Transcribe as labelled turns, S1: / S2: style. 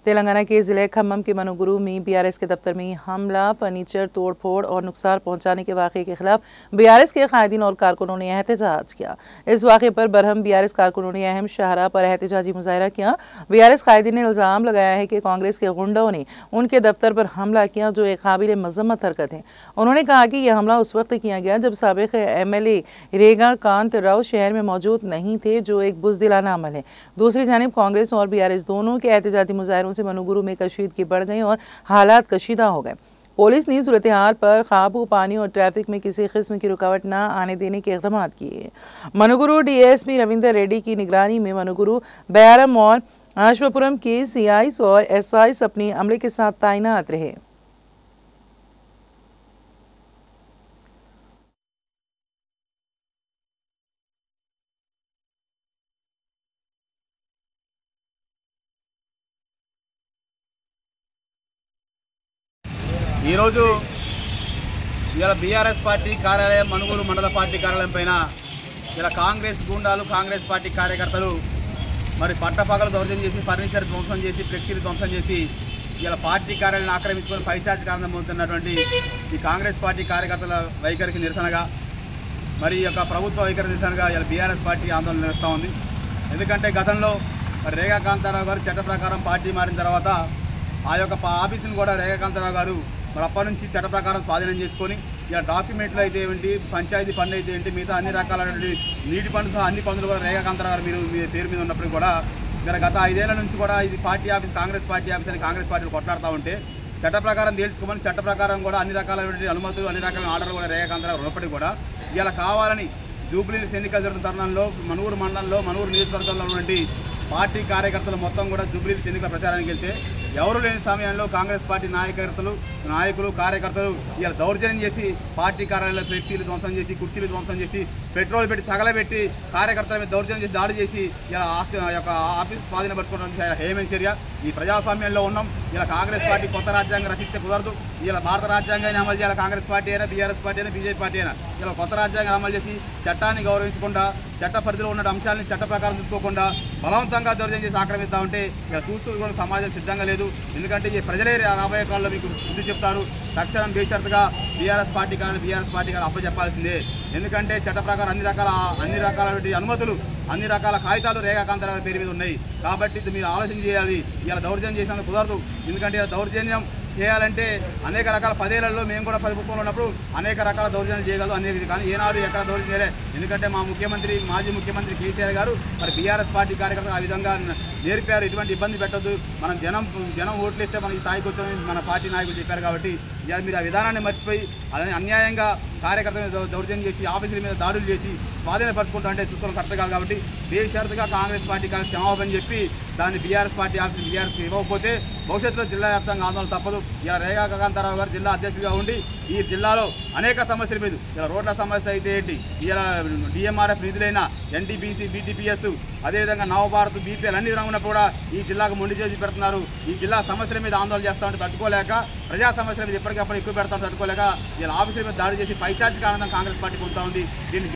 S1: तेलंगाना के जिले खम्मम के मनुगुरु में बीआरएस के दफ्तर में हमला, फर्नीचर तोड़फोड़ और नुकसान पहुंचाने के वाक़े के खिलाफ बीआरएस के कायदीन और कारकुनों ने एहतजाज किया। इस वाक़े पर बरहम बीआरएस कारकुनों ने अहम शाहरा पर एहतजाजी मुजाहरा किया। बीआरएस कायदीन ने इल्ज़ाम लगाया है कि कांग्रेस के गुंडों ने उनके दफ्तर पर हमला किया, जो एक काबिल मजम्मत हरकत है। उन्होंने कहा कि यह हमला उस वक्त किया गया जब साबिक़ एमएलए रेगा कांत राव शहर में मौजूद नहीं थे, जो एक बुज़दिलाना अमल है। दूसरी जानिब कांग्रेस और बीआरएस दोनों के एहतजाजी मुजाहरों से मनुगुरु में कशीदगी बढ़ गई और हालात कशीदा हो गए। पुलिस ने सूरत हाल पर काबू पाने और ट्रैफिक में किसी किस्म की रुकावट न आने देने के इक़दाम किए। मनुगुरु डीएसपी रविंदर रेड्डी की निगरानी में मनुगुरु, बयारम और अश्वपुरम के सीआईस और एसआईस अपने अमले के साथ तैनात रहे।
S2: ఈరోజు ఇలా బీఆర్ఎస్ పార్టీ కార్యాలయం మనుగూరు మండల పార్టీ కార్యాలయం పైన ఇలా కాంగ్రెస్ గూండాలు, కాంగ్రెస్ పార్టీ కార్యకర్తలు మరి పట్టపగలు దౌర్జన్యం చేసి ఫర్నిచర్ ధ్వంసం చేసి ఫ్లెక్సీలు ధ్వంసం చేసి ఇలా పార్టీ కార్యాలయాన్ని ఆక్రమించుకొని పైచార్జ్ కారణం పొందుతున్నటువంటి ఈ కాంగ్రెస్ పార్టీ కార్యకర్తల వైఖరికి నిరసనగా మరి ఈ యొక్క ప్రభుత్వ వైఖరి నిరసనగా ఇలా బీఆర్ఎస్ పార్టీ ఆందోళన చేస్తూ ఉంది. ఎందుకంటే గతంలో మరి రేగా కాంతారావు గారు చట్ట ప్రకారం పార్టీ మారిన తర్వాత ఆ యొక్క ఆఫీసును కూడా రేగా కాంతారావు గారు మరి అప్పటి నుంచి చట్ట ప్రకారం స్వాధీనం చేసుకొని ఇలా డాక్యుమెంట్లు అయితే ఏంటి, పంచాయతీ పనులు అయితే ఏంటి, మిగతా అన్ని రకాలైనటువంటి నీటి పనులు అన్ని పనులు కూడా రేగా కాంతారావు గారు మీ పేరు మీద ఉన్నప్పుడు కూడా ఇలా గత 5 ఏళ్ల నుంచి కూడా ఇది party office, Congress party office అని కాంగ్రెస్ పార్టీలు కొట్లాడుతూ ఉంటే చట్ట ప్రకారం తేల్చుకోమని చట్ట ప్రకారం కూడా అన్ని రకాలైనటువంటి అనుమతులు, అన్ని రకాల ఆర్డర్లు కూడా రేగా కాంతారావు ఉన్నప్పటికీ కూడా ఇలా కావాలని జూబ్లీహిల్స్ ఎన్నికలు జరుగుతున్న తరుణంలో మనుగూరు మండలంలో, మనుగూరు నియోజకవర్గంలో ఉన్నటువంటి పార్టీ కార్యకర్తలు మొత్తం కూడా జూబ్లీహిల్స్ ఎన్నికల ప్రచారానికి వెళ్తే ఎవరు లేని సమయంలో కాంగ్రెస్ పార్టీ నాయకులు, కార్యకర్తలు ఇలా దౌర్జన్యం చేసి పార్టీ కార్యాలయంలో ఫ్లెక్సీలు ధ్వంసం చేసి, కుర్చీలు ధ్వంసం చేసి, పెట్రోల్ పెట్టి తగలబెట్టి కార్యకర్తల మీద దౌర్జన్యం చేసి దాడి చేసి ఇలా యొక్క ఆఫీస్ స్వాధీనపరచుకోవడం చాలా హేయమైన చర్య. ఈ ప్రజాస్వామ్యంలో ఉన్నాం. ఇలా కాంగ్రెస్ పార్టీ కొత్త రాజ్యాంగం రచిస్తే కుదరదు. ఇలా భారత రాజ్యాంగాన్ని అమలు చేయాలి. కాంగ్రెస్ పార్టీ అయినా, బీఆర్ఎస్ పార్టీ అయినా, బీజేపీ పార్టీ అయినా ఇలా కొత్త రాజ్యాంగాన్ని అమలు చేసి చట్టాన్ని గౌరవించకుండా, చట్ట పరిధిలో ఉన్న అంశాలని చట్ట ప్రకారం చూసుకోకుండా బలవంతంగా దౌర్జన్యం చేసి ఆక్రమిస్తూ ఉంటే ఇలా చూస్తూ కూడా సమాజం సిద్ధంగా లేదు. ఎందుకంటే ఈ ప్రజలే రాబోయే కాలంలో మీకు బుద్ధి చెప్తారు. తక్షణం బేషరతుగా బీఆర్ఎస్ పార్టీ గారు అప్పచెప్పాల్సిందే. ఎందుకంటే చట్ట ప్రకారం అన్ని రకాల అనుమతులు, అన్ని రకాల కాగితాలు రేగా కాంతారావు పేరు మీద ఉన్నాయి. కాబట్టి ఇది మీరు ఆలోచన చేయాలి. ఇలా దౌర్జన్యం చేసినందుకు కుదరదు. ఎందుకంటే ఇలా దౌర్జన్యం చేయాలంటే అనేక రకాల 10 ఏళ్లలో మేము కూడా ప్రభుత్వంలో ఉన్నప్పుడు అనేక రకాల దౌర్జన్యాలు చేయగలదు. కానీ ఏనాడు ఎక్కడ దౌర్జన్యం చేయలే. ఎందుకంటే మా మాజీ ముఖ్యమంత్రి కేసీఆర్ గారు మరి బీఆర్ఎస్ పార్టీ కార్యకర్తలు ఆ విధంగా నేర్పారు. ఎటువంటి ఇబ్బంది పెట్టద్దు, మనం జనం ఓట్లు ఇస్తే మనకి స్థాయికి వచ్చామని మన పార్టీ నాయకులు చెప్పారు. కాబట్టి ఇవాళ మీరు ఆ విధానాన్ని మర్చిపోయి అలానే అన్యాయంగా కార్యకర్తల మీద దౌర్జన్యం చేసి, ఆఫీసుల మీద దాడులు చేసి స్వాధీనపరచుకుంటా అంటే చూసుకోవడం కరెక్ట్ కాదు. కాబట్టి బేషరతుగా కాంగ్రెస్ పార్టీ క్షమాపణ చెప్పి దాన్ని బీఆర్ఎస్ పార్టీ ఆఫీస్ బీఆర్ఎస్కి ఇవ్వకపోతే భవిష్యత్తులో జిల్లా వ్యాప్తంగా ఆందోళన తప్పదు. ఇలా రేగా కాంతారావు గారు జిల్లా అధ్యక్షుడిగా ఉండి ఈ జిల్లాలో అనేక సమస్యల మీద, ఇలా రోడ్ల సమస్య అయితే ఏంటి, ఇలా డిఎంఆర్ఎఫ్ నిధులైన ఎన్టీపీసీ, బీటీపీఎస్, అదేవిధంగా నవభారత్, బీపీఎల్ అన్ని ఉన్నప్పుడు కూడా ఈ జిల్లాకు మొండి చేసి పెడుతున్నారు. ఈ జిల్లా సమస్యల మీద ఆందోళన చేస్తూ ఉంటే తట్టుకోలేక, ప్రజా సమస్యల మీద ఎప్పటికప్పుడు ఎక్కువ పెడతా తట్టుకోలేక ఇలా ఆఫీసుల మీద దాడి చేసి పైచార్జ్ కారణంగా కాంగ్రెస్ పార్టీ పొందుతూ ఉంది. దీన్ని